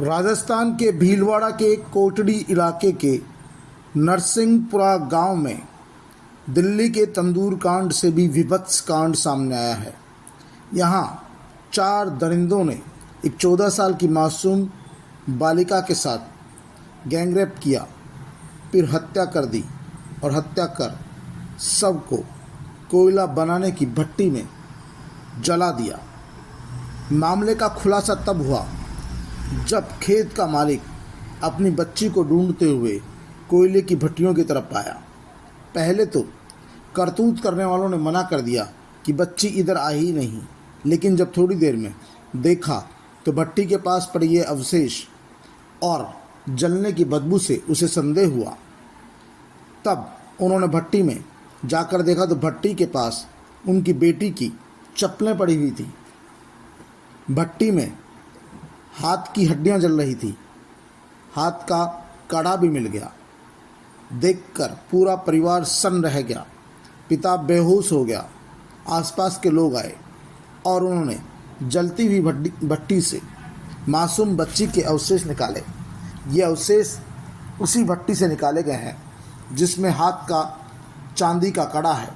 राजस्थान के भीलवाड़ा के कोटड़ी इलाके के नरसिंहपुरा गांव में दिल्ली के तंदूर कांड से भी विभत्स कांड सामने आया है। यहां 4 दरिंदों ने एक 14 साल की मासूम बालिका के साथ गैंगरेप किया, फिर हत्या कर दी और हत्या कर शव को कोयला बनाने की भट्टी में जला दिया। मामले का खुलासा तब हुआ जब खेत का मालिक अपनी बच्ची को ढूंढते हुए कोयले की भट्टियों की तरफ आया। पहले तो करतूत करने वालों ने मना कर दिया कि बच्ची इधर आई ही नहीं, लेकिन जब थोड़ी देर में देखा तो भट्टी के पास पड़े ये अवशेष और जलने की बदबू से उसे संदेह हुआ। तब उन्होंने भट्टी में जाकर देखा तो भट्टी के पास उनकी बेटी की चप्पलें पड़ी हुई थी। भट्टी में हाथ की हड्डियां जल रही थी, हाथ का कड़ा भी मिल गया। देखकर पूरा परिवार सन्न रह गया। पिता बेहोश हो गया। आसपास के लोग आए और उन्होंने जलती हुई भट्टी से मासूम बच्ची के अवशेष निकाले। ये अवशेष उसी भट्टी से निकाले गए हैं जिसमें हाथ का चांदी का कड़ा है।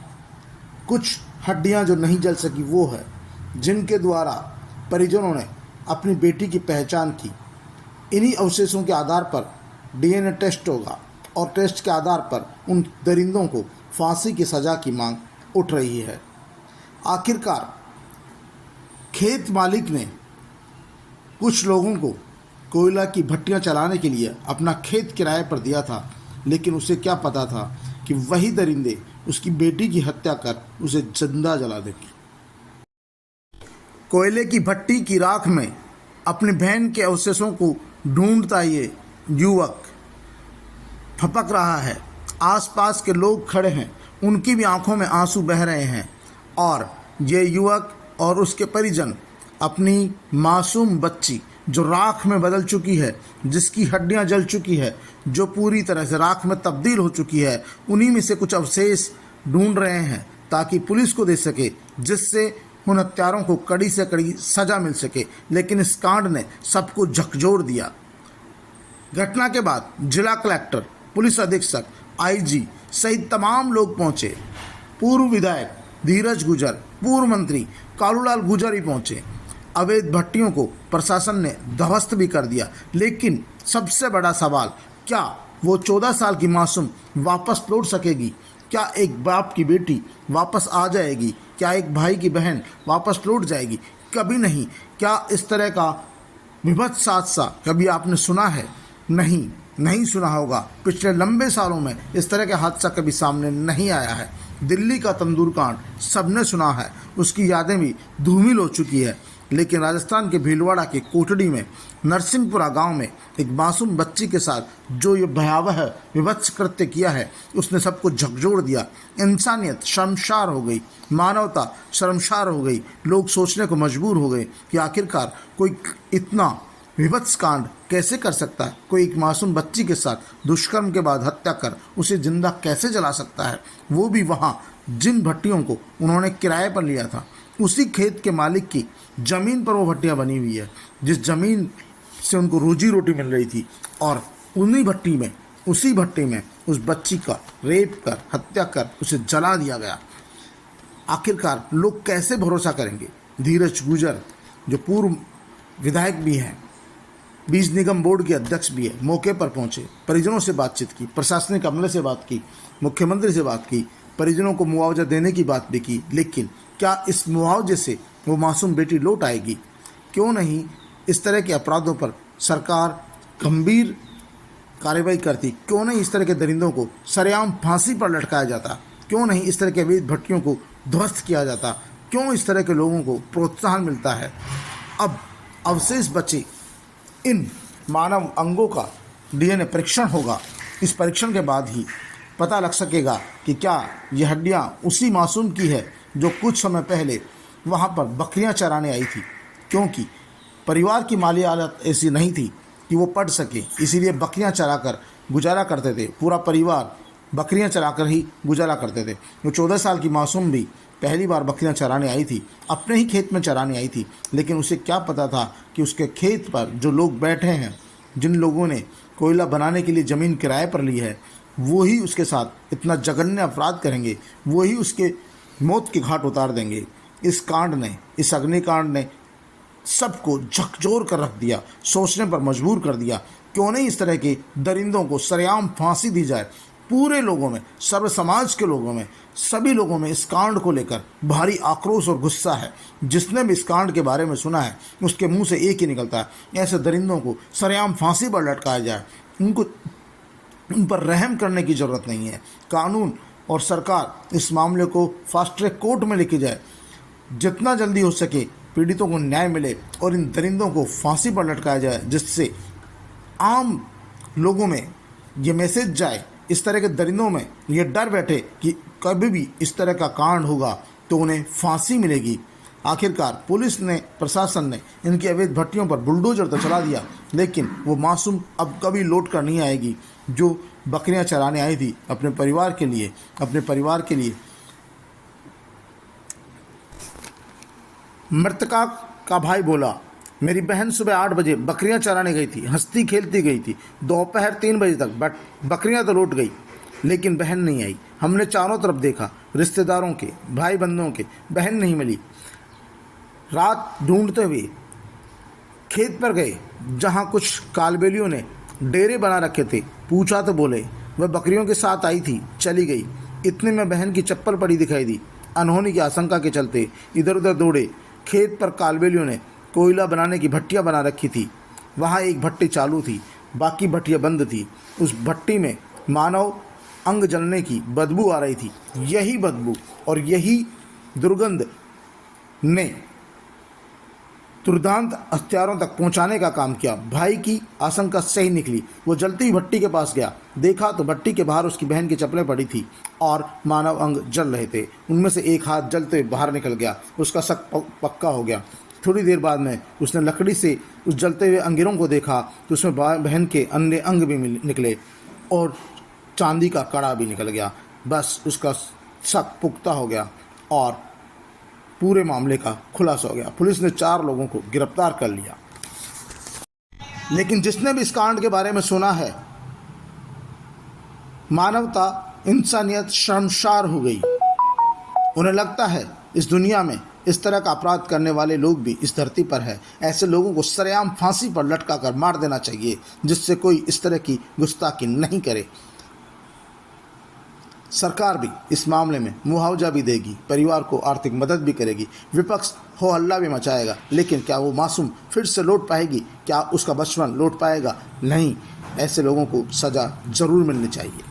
कुछ हड्डियां जो नहीं जल सकी वो है जिनके द्वारा परिजनों ने अपनी बेटी की पहचान की। इन्हीं अवशेषों के आधार पर डीएनए टेस्ट होगा और टेस्ट के आधार पर उन दरिंदों को फांसी की सज़ा की मांग उठ रही है। आखिरकार खेत मालिक ने कुछ लोगों को कोयला की भट्टियां चलाने के लिए अपना खेत किराए पर दिया था, लेकिन उसे क्या पता था कि वही दरिंदे उसकी बेटी की हत्या कर उसे जिंदा जला देंगे। कोयले की भट्टी की राख में अपनी बहन के अवशेषों को ढूंढता ये युवक फपक रहा है। आसपास के लोग खड़े हैं, उनकी भी आंखों में आंसू बह रहे हैं और ये युवक और उसके परिजन अपनी मासूम बच्ची जो राख में बदल चुकी है, जिसकी हड्डियां जल चुकी है, जो पूरी तरह से राख में तब्दील हो चुकी है, उन्हीं में से कुछ अवशेष ढूंढ रहे हैं ताकि पुलिस को दे सके, जिससे उन हत्यारों को कड़ी से कड़ी सजा मिल सके। लेकिन इस कांड ने सबको झकझोर दिया। घटना के बाद जिला कलेक्टर, पुलिस अधीक्षक, आईजी सहित तमाम लोग पहुंचे। पूर्व विधायक धीरज गुजर, पूर्व मंत्री कालूलाल गुजर भी पहुंचे। अवैध भट्टियों को प्रशासन ने ध्वस्त भी कर दिया। लेकिन सबसे बड़ा सवाल, क्या वो 14 साल की मासूम वापस लौट सकेगी? क्या एक बाप की बेटी वापस आ जाएगी? क्या एक भाई की बहन वापस लौट जाएगी? कभी नहीं। क्या इस तरह का विभत्स हादसा कभी आपने सुना है? नहीं सुना होगा। पिछले लंबे सालों में इस तरह का हादसा कभी सामने नहीं आया है। दिल्ली का तंदूर कांड सबने सुना है, उसकी यादें भी धूमिल हो चुकी है। लेकिन राजस्थान के भीलवाड़ा के कोटड़ी में नरसिंहपुरा गांव में एक मासूम बच्ची के साथ जो ये भयावह विभत्स कृत्य किया है, उसने सबको झकझोर दिया। इंसानियत शर्मसार हो गई, मानवता शर्मसार हो गई। लोग सोचने को मजबूर हो गए कि आखिरकार कोई इतना विभत्स कांड कैसे कर सकता है? कोई एक मासूम बच्ची के साथ दुष्कर्म के बाद हत्या कर उसे जिंदा कैसे जला सकता है? वो भी वहाँ जिन भट्टियों को उन्होंने किराए पर लिया था, उसी खेत के मालिक की ज़मीन पर वो भट्टियाँ बनी हुई है, जिस ज़मीन से उनको रोजी रोटी मिल रही थी। और उन्हीं भट्टी में, उसी भट्टी में उस बच्ची का रेप कर, हत्या कर उसे जला दिया गया। आखिरकार लोग कैसे भरोसा करेंगे? धीरज गुजर जो पूर्व विधायक भी हैं, बीज निगम बोर्ड के अध्यक्ष भी है, मौके पर पहुंचे, परिजनों से बातचीत की, प्रशासनिक अमले से बात की, मुख्यमंत्री से बात की, परिजनों को मुआवजा देने की बात भी की। लेकिन क्या इस मुआवजे से वो मासूम बेटी लौट आएगी? क्यों नहीं इस तरह के अपराधों पर सरकार गंभीर कार्रवाई करती? क्यों नहीं इस तरह के दरिंदों को सरेआम फांसी पर लटकाया जाता? क्यों नहीं इस तरह के अवैध भट्टियों को ध्वस्त किया जाता? क्यों इस तरह के लोगों को प्रोत्साहन मिलता है? अब अवशेष बचे इन मानव अंगों का डीएनए परीक्षण होगा। इस परीक्षण के बाद ही पता लग सकेगा कि क्या ये हड्डियाँ उसी मासूम की है जो कुछ समय पहले वहाँ पर बकरियाँ चराने आई थी। क्योंकि परिवार की माली हालत ऐसी नहीं थी कि वो पढ़ सके, इसीलिए बकरियाँ चराकर गुजारा करते थे। पूरा परिवार बकरियां चराकर ही गुजारा करते थे। वो 14 साल की मासूम भी पहली बार बकरियां चराने आई थी, अपने ही खेत में चराने आई थी, लेकिन उसे क्या पता था कि उसके खेत पर जो लोग बैठे हैं, जिन लोगों ने कोयला बनाने के लिए ज़मीन किराए पर ली है, वो ही उसके साथ इतना जघन्य अपराध करेंगे, वो ही उसके मौत के घाट उतार देंगे। इस कांड ने, इस अग्निकांड ने सबको झकझोर कर रख दिया, सोचने पर मजबूर कर दिया। क्यों नहीं इस तरह के दरिंदों को सरेआम फांसी दी जाए। पूरे लोगों में, सर्व समाज के लोगों में, सभी लोगों में इस कांड को लेकर भारी आक्रोश और गुस्सा है। जिसने भी इस कांड के बारे में सुना है उसके मुंह से एक ही निकलता है, ऐसे दरिंदों को सरेआम फांसी पर लटकाया जाए। उन पर रहम करने की ज़रूरत नहीं है। कानून और सरकार इस मामले को फास्ट ट्रैक कोर्ट में लेके जाए, जितना जल्दी हो सके पीड़ितों को न्याय मिले और इन दरिंदों को फांसी पर लटकाया जाए, जिससे आम लोगों में ये मैसेज जाए, इस तरह के दरिंदों में ये डर बैठे कि कभी भी इस तरह का कांड होगा तो उन्हें फांसी मिलेगी। आखिरकार पुलिस ने, प्रशासन ने इनकी अवैध भट्टियों पर बुलडोजर तो चला दिया, लेकिन वो मासूम अब कभी लौट कर नहीं आएगी जो बकरियां चराने आई थी अपने परिवार के लिए, अपने परिवार के लिए। मृतका का भाई बोला, मेरी बहन सुबह 8 बजे बकरियां चराने गई थी, हंसती खेलती गई थी। दोपहर 3 बजे तक बकरियां तो लौट गई, लेकिन बहन नहीं आई। हमने चारों तरफ देखा, रिश्तेदारों के, भाई बंधुओं के, बहन नहीं मिली। रात ढूंढते हुए खेत पर गए, जहां कुछ कालबेलियों ने डेरे बना रखे थे। पूछा तो बोले वह बकरियों के साथ आई थी, चली गई। इतने में बहन की चप्पल पड़ी दिखाई दी। अनहोनी की आशंका के चलते इधर उधर दौड़े। खेत पर कालबेलियों ने कोयला बनाने की भट्टियां बना रखी थी। वहाँ एक भट्टी चालू थी, बाकी भट्टियां बंद थी। उस भट्टी में मानव अंग जलने की बदबू आ रही थी। यही बदबू और यही दुर्गंध ने तुरंत हत्यारों तक पहुंचाने का काम किया। भाई की आशंका सही निकली। वो जलती हुई भट्टी के पास गया, देखा तो भट्टी के बाहर उसकी बहन की चप्पलें पड़ी थी और मानव अंग जल रहे थे। उनमें से एक हाथ जलते हुए बाहर निकल गया। उसका शक पक्का हो गया। थोड़ी देर बाद में उसने लकड़ी से उस जलते हुए अंगेरों को देखा तो उसमें बहन के अन्य अंग भी निकले और चांदी का कड़ा भी निकल गया। बस उसका शक पुख्ता हो गया और पूरे मामले का खुलासा हो गया। पुलिस ने 4 लोगों को गिरफ्तार कर लिया। लेकिन जिसने भी इस कांड के बारे में सुना है, मानवता, इंसानियत शर्मसार हो गई। उन्हें लगता है इस दुनिया में इस तरह का अपराध करने वाले लोग भी इस धरती पर है। ऐसे लोगों को सरेआम फांसी पर लटका कर मार देना चाहिए, जिससे कोई इस तरह की गुस्ताखी नहीं करे। सरकार भी इस मामले में मुआवजा भी देगी, परिवार को आर्थिक मदद भी करेगी। विपक्ष हो हल्ला भी मचाएगा, लेकिन क्या वो मासूम फिर से लौट पाएगी? क्या उसका बचपन लौट पाएगा? नहीं। ऐसे लोगों को सज़ा ज़रूर मिलनी चाहिए।